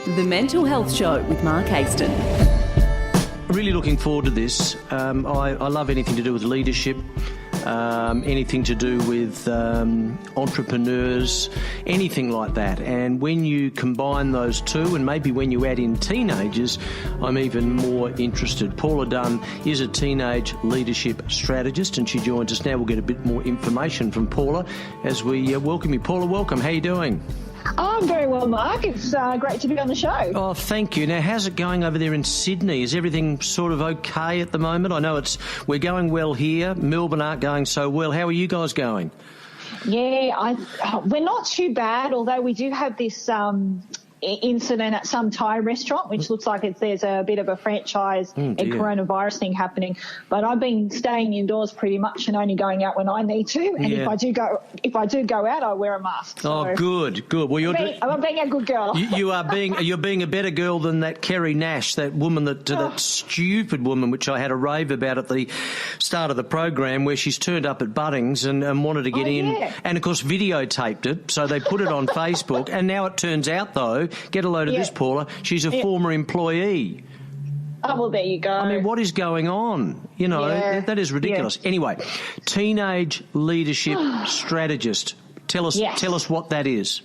The Mental Health Show with Mark Haston. Really looking forward to this. I love anything to do with leadership, anything to do with entrepreneurs, anything like that. And when you combine those two, and maybe when you add in teenagers, I'm even more interested. Paula Dunn is a teenage leadership strategist, and she joins us now. We'll get a bit more information from Paula as we welcome you. Paula, welcome. How are you doing? I'm very well, Mark. It's great to be on the show. Oh, thank you. Now, how's it going over there in Sydney? Is everything sort of okay at the moment? I know we're going well here. Melbourne aren't going so well. How are you guys going? Yeah, we're not too bad, although we do have this incident at some Thai restaurant, which looks like there's a bit of a franchise and coronavirus thing happening. But I've been staying indoors pretty much and only going out when I need to. And if I do go out, I wear a mask. So good. Well, I'm being a good girl. You're being a better girl than that Kerry Nash, that woman that stupid woman, which I had a rave about at the start of the program, where she's turned up at Bunnings and wanted to get in, and of course videotaped it, so they put it on Facebook. And now it turns out, though, get a load of this, Paula, she's a former employee. Oh, well, there you go. I mean, what is going on? You know, that is ridiculous. Yeah. Anyway, teenage leadership strategist. Tell us what that is.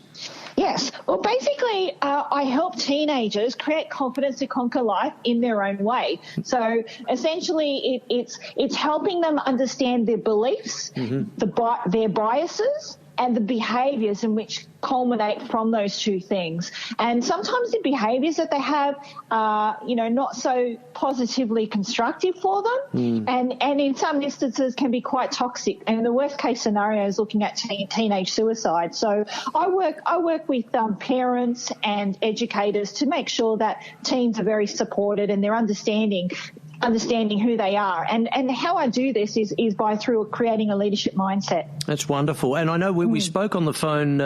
Yes. Well, basically, I help teenagers create confidence to conquer life in their own way. So essentially, it's helping them understand their beliefs, their biases, and the behaviours in which culminate from those two things. And sometimes the behaviours that they have are, not so positively constructive for them, and in some instances can be quite toxic. And the worst case scenario is looking at teenage suicide. So I work with parents and educators to make sure that teens are very supported and they're understanding who they are. And how I do this is through creating a leadership mindset. That's wonderful. And I know we spoke on the phone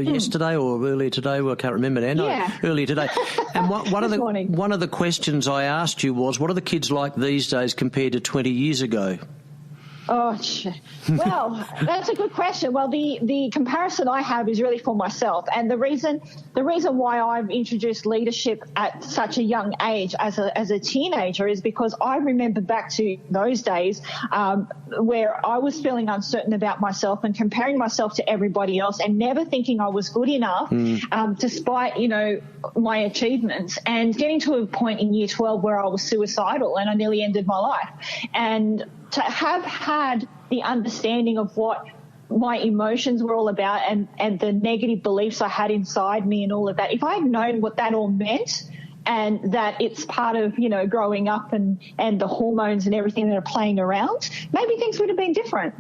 yesterday or earlier today. Well, I can't remember now. No, earlier today. And one of the questions I asked you was, what are the kids like these days compared to 20 years ago? Oh, well, that's a good question. Well, the comparison I have is really for myself, and the reason why I've introduced leadership at such a young age as a teenager is because I remember back to those days where I was feeling uncertain about myself and comparing myself to everybody else and never thinking I was good enough, despite my achievements, and getting to a point in year 12 where I was suicidal and I nearly ended my life. And to have had the understanding of what my emotions were all about and the negative beliefs I had inside me and all of that, if I had known what that all meant and that it's part of, growing up and the hormones and everything that are playing around, maybe things would have been different.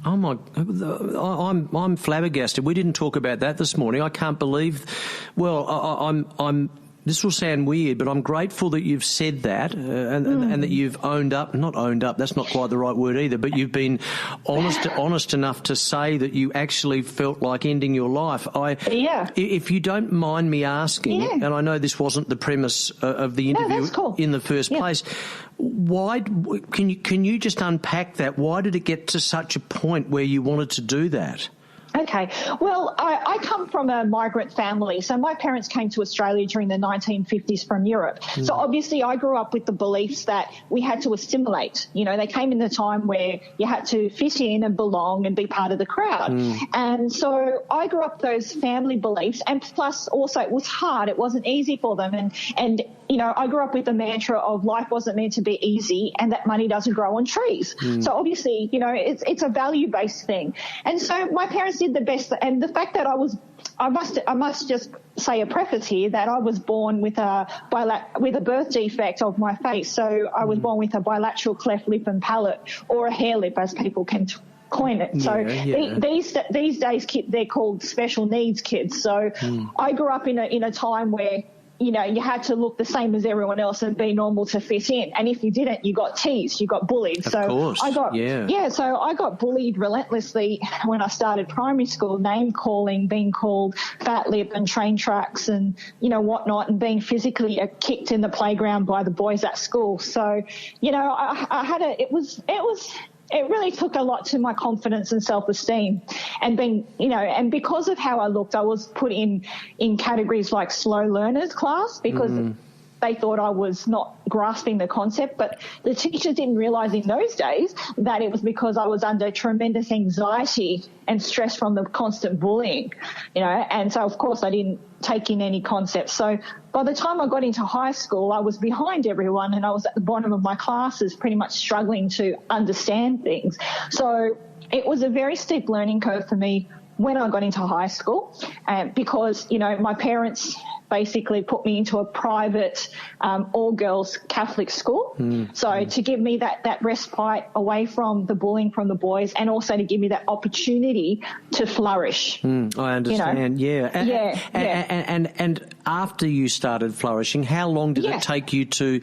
Oh my! I'm flabbergasted. We didn't talk about that this morning. I can't believe. Well, I'm. This will sound weird, but I'm grateful that you've said that and that you've owned up. Not owned up. That's not quite the right word either. But you've been honest enough to say that you actually felt like ending your life. If you don't mind me asking, and I know this wasn't the premise of the interview in the first place. Why can you just unpack that? Why did it get to such a point where you wanted to do that? Okay. Well, I come from a migrant family. So my parents came to Australia during the 1950s from Europe. So obviously I grew up with the beliefs that we had to assimilate. They came in the time where you had to fit in and belong and be part of the crowd. And so I grew up those family beliefs, and plus also it was hard. It wasn't easy for them. And I grew up with the mantra of life wasn't meant to be easy and that money doesn't grow on trees. So obviously, it's a value-based thing. And so my parents did the best, and the fact that I must just say a preface here that I was born with a birth defect of my face. So I was born with a bilateral cleft lip and palate, or a hair lip, as people can coin it. So these days, they're called special needs kids. So I grew up in a time where you had to look the same as everyone else and be normal to fit in. And if you didn't, you got teased, you got bullied. Of course. So I got bullied relentlessly when I started primary school, name calling, being called fat lip and train tracks and, whatnot, and being physically kicked in the playground by the boys at school. So, I had it was It really took a lot to my confidence and self-esteem, and and because of how I looked, I was put in categories like slow learners class because they thought I was not grasping the concept, but the teachers didn't realise in those days that it was because I was under tremendous anxiety and stress from the constant bullying, and so of course I didn't take in any concepts. So by the time I got into high school, I was behind everyone and I was at the bottom of my classes pretty much struggling to understand things. So it was a very steep learning curve for me when I got into high school, because, my parents basically put me into a private all-girls Catholic school. So to give me that respite away from the bullying from the boys, and also to give me that opportunity to flourish. I understand, And after you started flourishing, how long did it take you to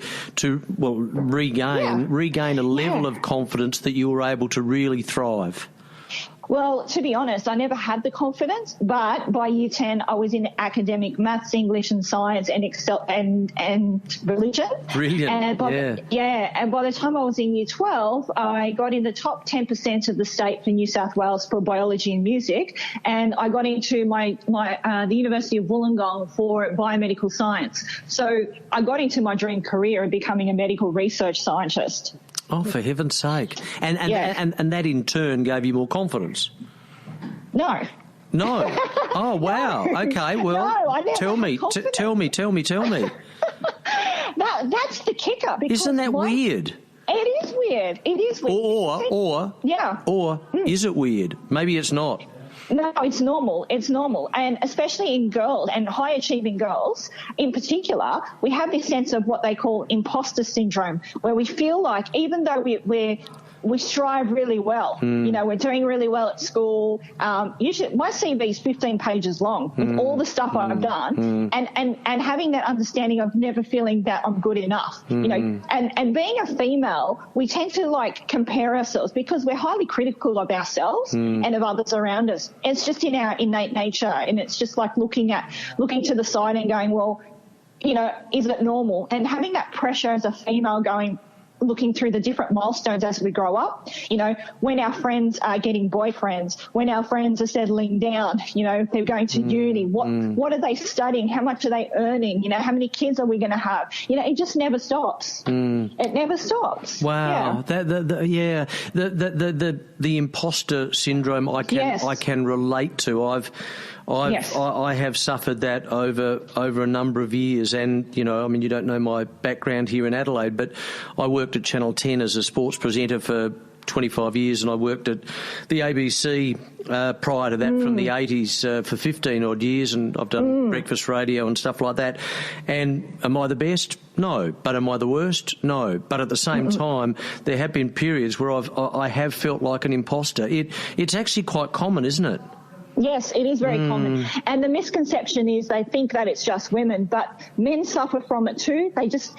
regain a level of confidence that you were able to really thrive? Well, to be honest, I never had the confidence, but by year 10, I was in academic maths, English and science and religion. Brilliant. And by the time I was in year 12, I got in the top 10% of the state for New South Wales for biology and music, and I got into the University of Wollongong for biomedical science. So I got into my dream career of becoming a medical research scientist. Oh, for heaven's sake. And that in turn gave you more confidence? No. Oh, wow. Okay, well, no, I never tell me. That's the kicker. Isn't that weird? It is weird. Or is it weird? Maybe it's not. No, it's normal. It's normal. And especially in girls and high-achieving girls in particular, we have this sense of what they call imposter syndrome, where we feel like even though we strive really well, we're doing really well at school. Usually my CV is 15 pages long with all the stuff I've done, and having that understanding of never feeling that I'm good enough, and being a female, we tend to compare ourselves because we're highly critical of ourselves and of others around us. It's just in our innate nature, and it's just like looking to the side and going, well, is it normal? And having that pressure as a female looking through the different milestones as we grow up, when our friends are getting boyfriends, when our friends are settling down, they're going to uni, what are they studying, how much are they earning, how many kids are we going to have, it just never stops. It never stops. Wow. Yeah. The imposter syndrome I can relate to. I have suffered that over a number of years, and you don't know my background here in Adelaide, but I worked at Channel 10 as a sports presenter for 25 years, and I worked at the ABC prior to that from the 80s for 15 odd years, and I've done breakfast radio and stuff like that. And am I the best? No. But am I the worst? No. But at the same time, there have been periods where I have felt like an imposter. It's actually quite common, isn't it? Yes, it is very common. And the misconception is they think that it's just women, but men suffer from it too. They just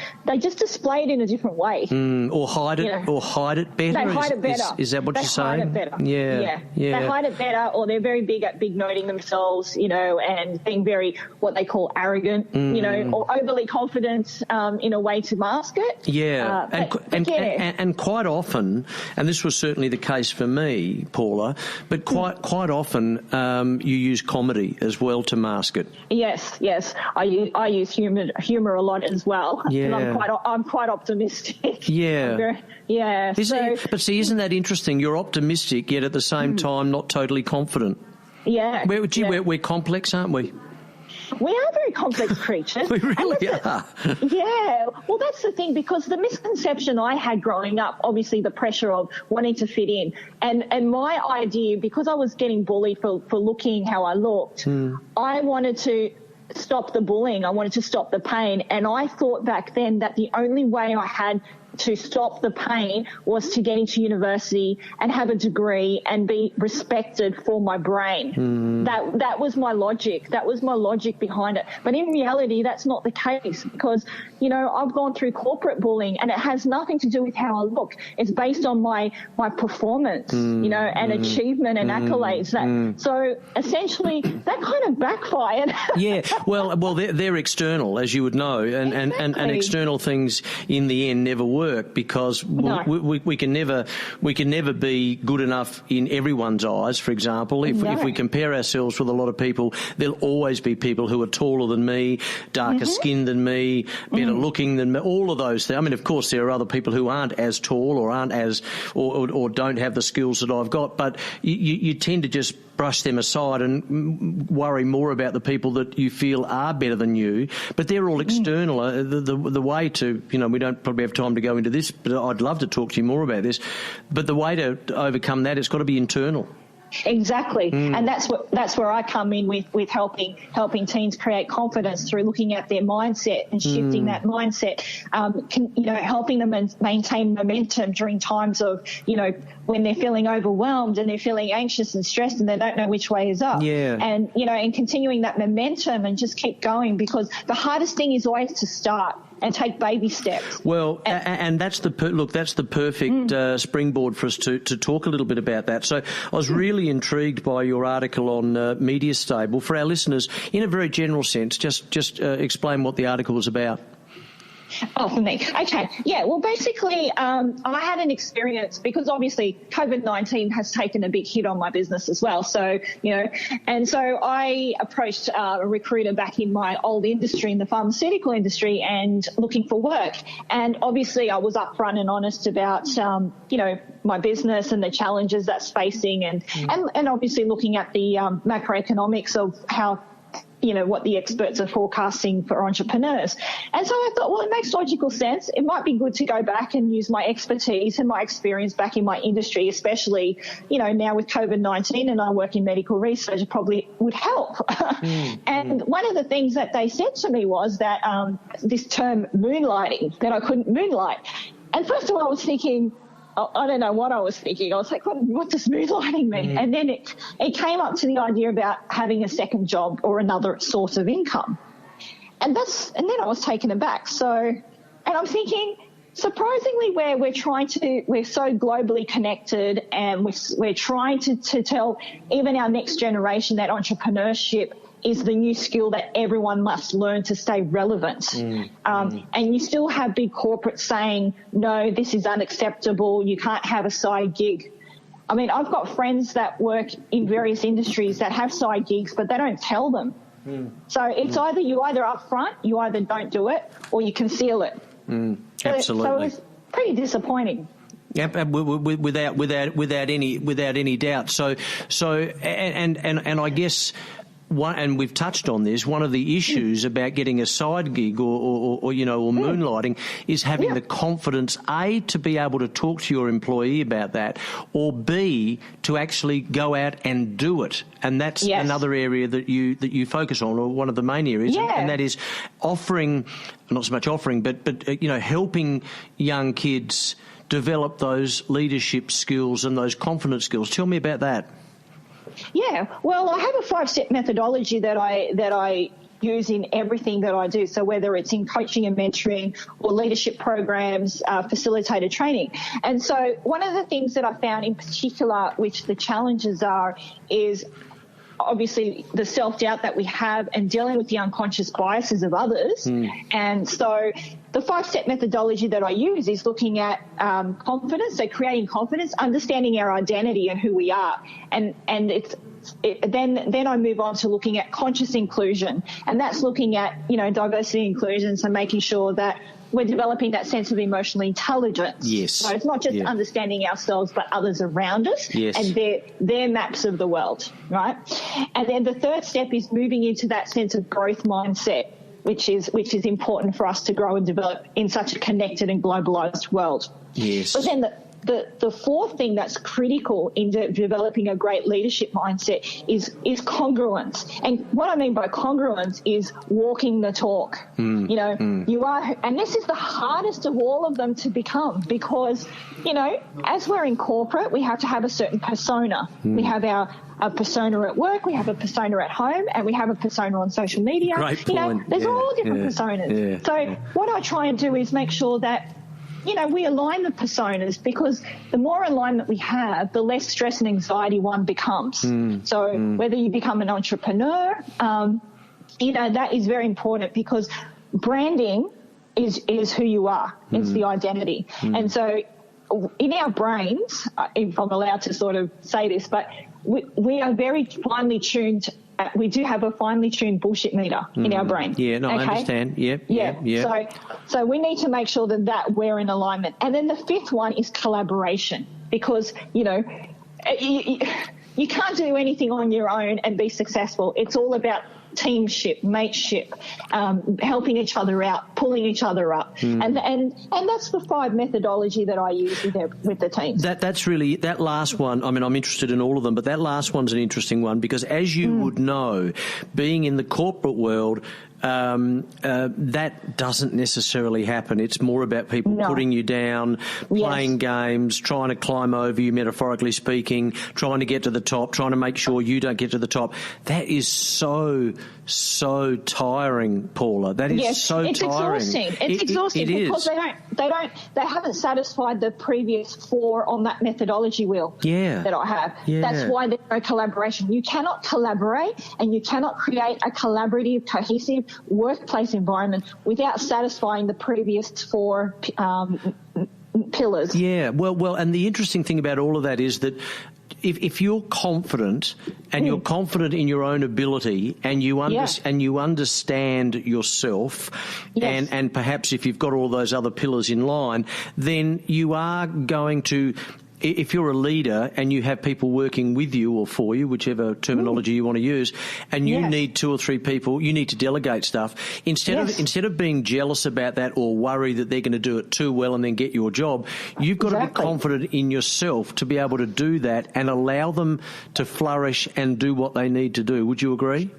display it in a different way. Or hide it, or hide it better. They hide it better. Is that what you're saying? They hide it better. Yeah. They hide it better, or they're very big at big noting themselves, and being very what they call arrogant, or overly confident in a way to mask it. Yeah. And quite often, and this was certainly the case for me, Paula, but quite often you use comedy as well to mask it. Yes. I use humour a lot as well. Yeah. And I'm quite optimistic. Yeah. But isn't that interesting? You're optimistic, yet at the same time not totally confident. Yeah. We're complex, aren't we? We are very complex creatures. We really are. Yeah. Well, that's the thing, because the misconception I had growing up, obviously the pressure of wanting to fit in, and my idea, because I was getting bullied for looking how I looked, I wanted to stop the bullying. I wanted to stop the pain. And I thought back then that the only way I had to stop the pain was to get into university and have a degree and be respected for my brain. That was my logic. That was my logic behind it. But in reality, that's not the case, because, I've gone through corporate bullying, and it has nothing to do with how I look. It's based on my performance, and achievement and accolades. So essentially that kind of backfired. Yeah, well, they're external, as you would know, and external things in the end never work because we can never be good enough in everyone's eyes. For example, if we compare ourselves with a lot of people, there'll always be people who are taller than me, darker skinned than me, better looking than me. All of those things. I mean, of course, there are other people who aren't as tall or aren't as or don't have the skills that I've got, but you tend to just brush them aside and worry more about the people that you feel are better than you. But they're all external. The way to, we don't probably have time to go into this, but I'd love to talk to you more about this. But the way to overcome that, it's got to be internal. Exactly, and that's where I come in with helping teens create confidence through looking at their mindset and shifting that mindset. Helping them maintain momentum during times of when they're feeling overwhelmed and they're feeling anxious and stressed and they don't know which way is up. Yeah, and continuing that momentum and just keep going, because the hardest thing is always to start and take baby steps. Well, and that's the perfect springboard for us to talk a little bit about that. So I was really intrigued by your article on Media Stable. For our listeners, in a very general sense, just explain what the article was about. Oh, for me. Okay. Yeah. Well, basically, I had an experience because obviously COVID-19 has taken a big hit on my business as well. So, and so I approached a recruiter back in my old industry, in the pharmaceutical industry, and looking for work. And obviously I was upfront and honest about, my business and the challenges that's facing and obviously looking at the macroeconomics of how what the experts are forecasting for entrepreneurs. And so I thought, well, it makes logical sense. It might be good to go back and use my expertise and my experience back in my industry, especially, now with COVID-19 and I work in medical research, it probably would help. And one of the things that they said to me was that this term moonlighting, that I couldn't moonlight. And first of all, I was thinking, I don't know what I was thinking. I was like, what does moonlighting mean? And then it came up to the idea about having a second job or another source of income. And then I was taken aback. And I'm thinking, surprisingly, we're so globally connected and we're trying to tell even our next generation that entrepreneurship is the new skill that everyone must learn to stay relevant. And you still have big corporates saying, no, this is unacceptable. You can't have a side gig. I mean, I've got friends that work in various industries that have side gigs, but they don't tell them. So it's either upfront, you either don't do it, or you conceal it. Absolutely. So it's pretty disappointing. Yeah, without any doubt. So and I guess. And we've touched on this. One of the issues about getting a side gig or moonlighting is having the confidence, A, to be able to talk to your employee about that, or B, to actually go out and do it. And that's another area that you focus on, or one of the main areas, and that is not so much offering, but helping young kids develop those leadership skills and those confidence skills. Tell me about that. Yeah, well, I have a 5-step methodology that I use in everything that I do. So whether it's in coaching and mentoring or leadership programs, facilitated training. And so one of the things that I found in particular, which the challenges are, is obviously the self-doubt that we have and dealing with the unconscious biases of others. And so the 5-step methodology that I use is looking at confidence, so creating confidence, understanding our identity and who we are. And then I move on to looking at conscious inclusion, and that's looking at, diversity and inclusion, so making sure that we're developing that sense of emotional intelligence. Yes. So it's not just understanding ourselves, but others around us and their maps of the world, right? And then the third step is moving into that sense of growth mindset, which is important for us to grow and develop in such a connected and globalized world. Yes. But then the fourth thing that's critical in developing a great leadership mindset is congruence. And what I mean by congruence is walking the talk. You are, and this is the hardest of all of them to become, because, as we're in corporate, we have to have a certain persona. We have a persona at work, we have a persona at home, and we have a persona on social media. Great point. There's all different personas. So what I try and do is make sure that we align the personas, because the more alignment we have, the less stress and anxiety one becomes. Whether you become an entrepreneur, that is very important, because branding is who you are. It's the identity. And so in our brains, if I'm allowed to sort of say this, but we are very finely tuned. We do have a finely tuned bullshit meter in our brain. Yeah, no, okay? I understand. Yeah. So we need to make sure that we're in alignment. And then the fifth one is collaboration, because, you can't do anything on your own and be successful. It's all about teamship, mateship, helping each other out, pulling each other up, and that's the 5 methodology that I use with the teams. That's really, that last one. I mean, I'm interested in all of them, but that last one's an interesting one, because as you would know, being in the corporate world, that doesn't necessarily happen. It's more about people putting you down, playing games, trying to climb over you, metaphorically speaking, trying to get to the top, trying to make sure you don't get to the top. That is so tiring, Paula. That is so tiring. Exhausting. It's exhausting because they haven't satisfied the previous 4 on that methodology wheel that I have. Yeah. That's why there's no collaboration. You cannot collaborate and you cannot create a collaborative, cohesive workplace environment without satisfying the previous 4 pillars. Yeah, well, and the interesting thing about all of that is that if you're confident and you're confident in your own ability and you understand yourself, and perhaps if you've got all those other pillars in line, then you are going to, if you're a leader and you have people working with you or for you, whichever terminology you want to use, and you need 2 or 3 people, you need to delegate stuff. Instead of being jealous about that or worry that they're going to do it too well and then get your job, you've got to be confident in yourself to be able to do that and allow them to flourish and do what they need to do. Would you agree?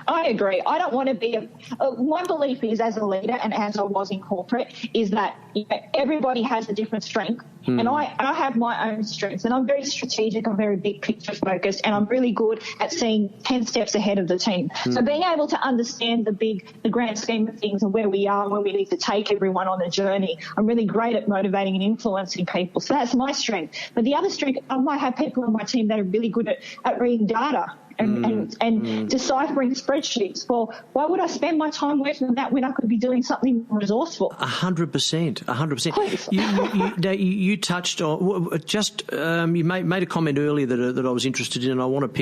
I agree. I don't want to be my belief is, as a leader and as I was in corporate, is that everybody has a different strength. And I have my own strengths, and I'm very strategic, I'm very big picture focused, and I'm really good at seeing 10 steps ahead of the team. So being able to understand the grand scheme of things and where we are, where we need to take everyone on a journey, I'm really great at motivating and influencing people. So that's my strength. But the other strength, I might have people on my team that are really good at reading data and deciphering spreadsheets. Well, why would I spend my time working on that when I could be doing something resourceful? 100%. You touched on you made a comment earlier that I was interested in, and I wanted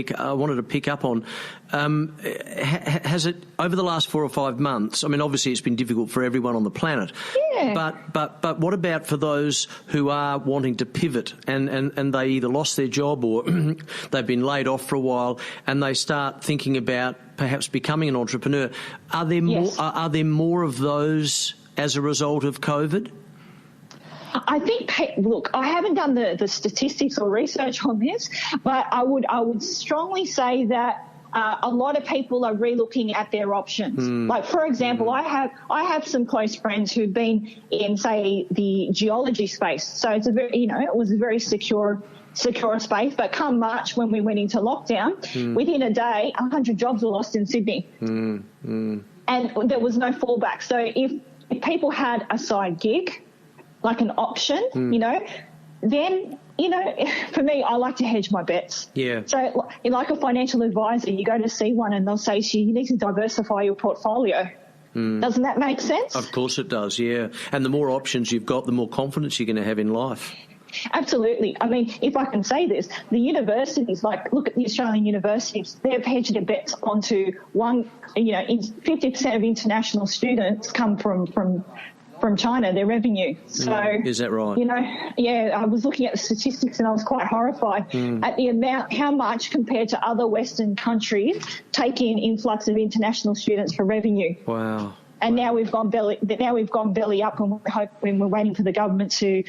to pick up on. Has it, over the last 4 or 5 months? I mean, obviously it's been difficult for everyone on the planet. Yeah. But what about for those who are wanting to pivot and they either lost their job or they've been laid off for a while, and they start thinking about perhaps becoming an entrepreneur? Are there more of those as a result of COVID? I think, look, I haven't done the statistics or research on this, but I would strongly say that a lot of people are relooking at their options. Like, for example, I have some close friends who've been in, say, the geology space. So it's it was a very secure space. But come March, when we went into lockdown, within a day, 100 jobs were lost in Sydney. And there was no fallback. So if people had a side gig, like an option, then, for me, I like to hedge my bets. Yeah. So like a financial advisor, you go to see one and they'll say to you, you need to diversify your portfolio. Doesn't that make sense? Of course it does, yeah. And the more options you've got, the more confidence you're going to have in life. Absolutely. I mean, if I can say this, the universities, look at the Australian universities, they've hedged their bets onto 50% of international students come from China, their revenue. So is that right? I was looking at the statistics and I was quite horrified at the amount, how much compared to other Western countries take in influx of international students for revenue. Wow. And now we've gone belly up, and we're waiting for the government to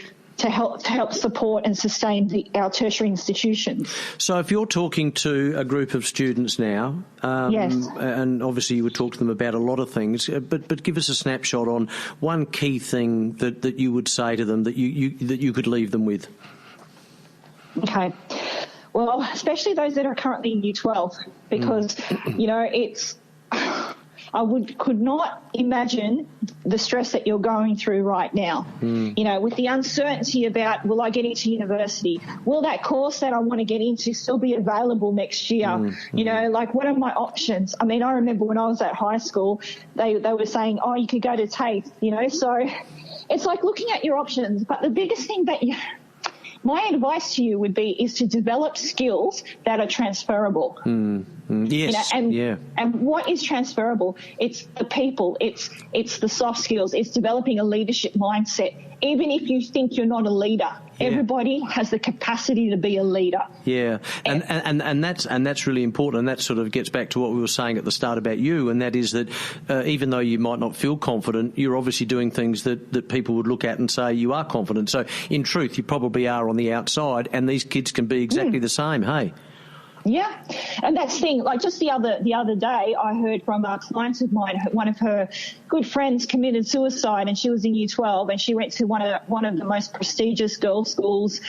help support and sustain our tertiary institutions. So if you're talking to a group of students now, yes, and obviously you would talk to them about a lot of things, but give us a snapshot on one key thing that you would say to them that you could leave them with. Okay. Well, especially those that are currently in Year 12, because, it's... could not imagine the stress that you're going through right now. You know, with the uncertainty about, will I get into university? Will that course that I want to get into still be available next year? You know, like, what are my options? I mean, I remember when I was at high school, they were saying, oh, you could go to TAFE, you know, so it's like looking at your options. But the biggest thing my advice to you would be is to develop skills that are transferable. Yes. You know, and what is transferable? It's the people. It's the soft skills. It's developing a leadership mindset. Even if you think you're not a leader, everybody has the capacity to be a leader. Yeah, and that's really important. And that sort of gets back to what we were saying at the start about you, and that is that even though you might not feel confident, you're obviously doing things that people would look at and say you are confident. So in truth, you probably are on the outside, and these kids can be exactly the same. Hey. Yeah, and that's the thing. Like, just the other day, I heard from a client of mine, one of her good friends committed suicide, and she was in Year 12, and she went to one of the most prestigious girls' schools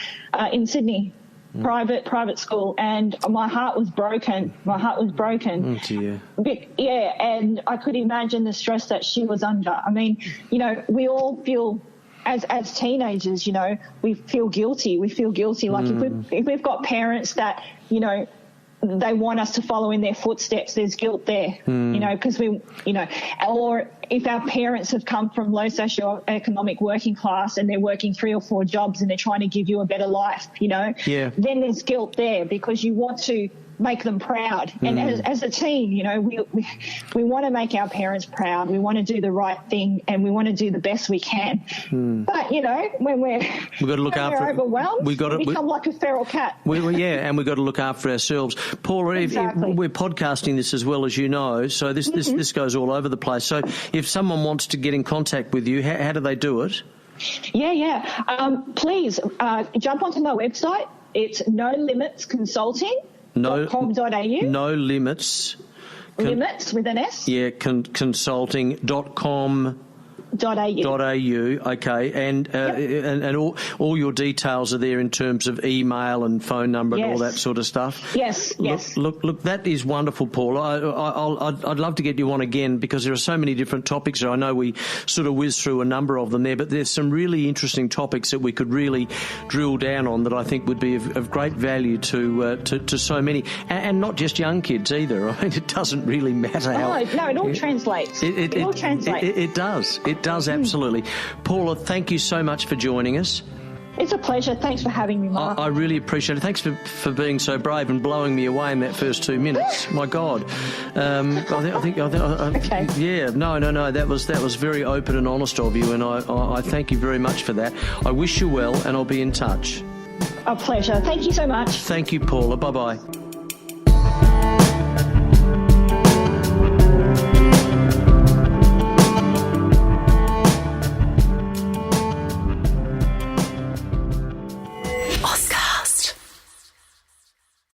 in Sydney, private school, and my heart was broken. Oh dear. Yeah, and I could imagine the stress that she was under. I mean, you know, we all feel. As teenagers, you know, we feel guilty. Like if we've got parents that, you know, they want us to follow in their footsteps, there's guilt there, you know, because or if our parents have come from low socioeconomic working class and they're working 3 or 4 jobs and they're trying to give you a better life, you know, then there's guilt there because you want to make them proud. And as a teen, you know, we want to make our parents proud. We want to do the right thing and we want to do the best we can. But, you know, when we've got to look after, we're overwhelmed, we become like a feral cat. And we've got to look after ourselves. Paula, exactly. We're podcasting this as well, as you know, so this goes all over the place. So if someone wants to get in contact with you, how do they do it? Please jump onto my website. It's No Limits Consulting. .com.au. No limits. Limits with an S. Yeah, consulting.com. .au. Okay, and all your details are there in terms of email and phone number and all that sort of stuff. Yes. Look, that is wonderful, Paula. I'd love to get you on again because there are so many different topics. I know we sort of whizzed through a number of them there, but there's some really interesting topics that we could really drill down on that I think would be of great value to so many, and not just young kids either. I mean, it doesn't really matter how. No, it all translates. It all translates. It does. It does, absolutely. Paula, thank you so much for joining us. It's a pleasure. Thanks for having me, Mark. I really appreciate it. Thanks for being so brave and blowing me away in that first 2 minutes. My God. I think. Okay. Yeah. No. That was very open and honest of you, and I thank you very much for that. I wish you well, and I'll be in touch. A pleasure. Thank you so much. Thank you, Paula. Bye-bye.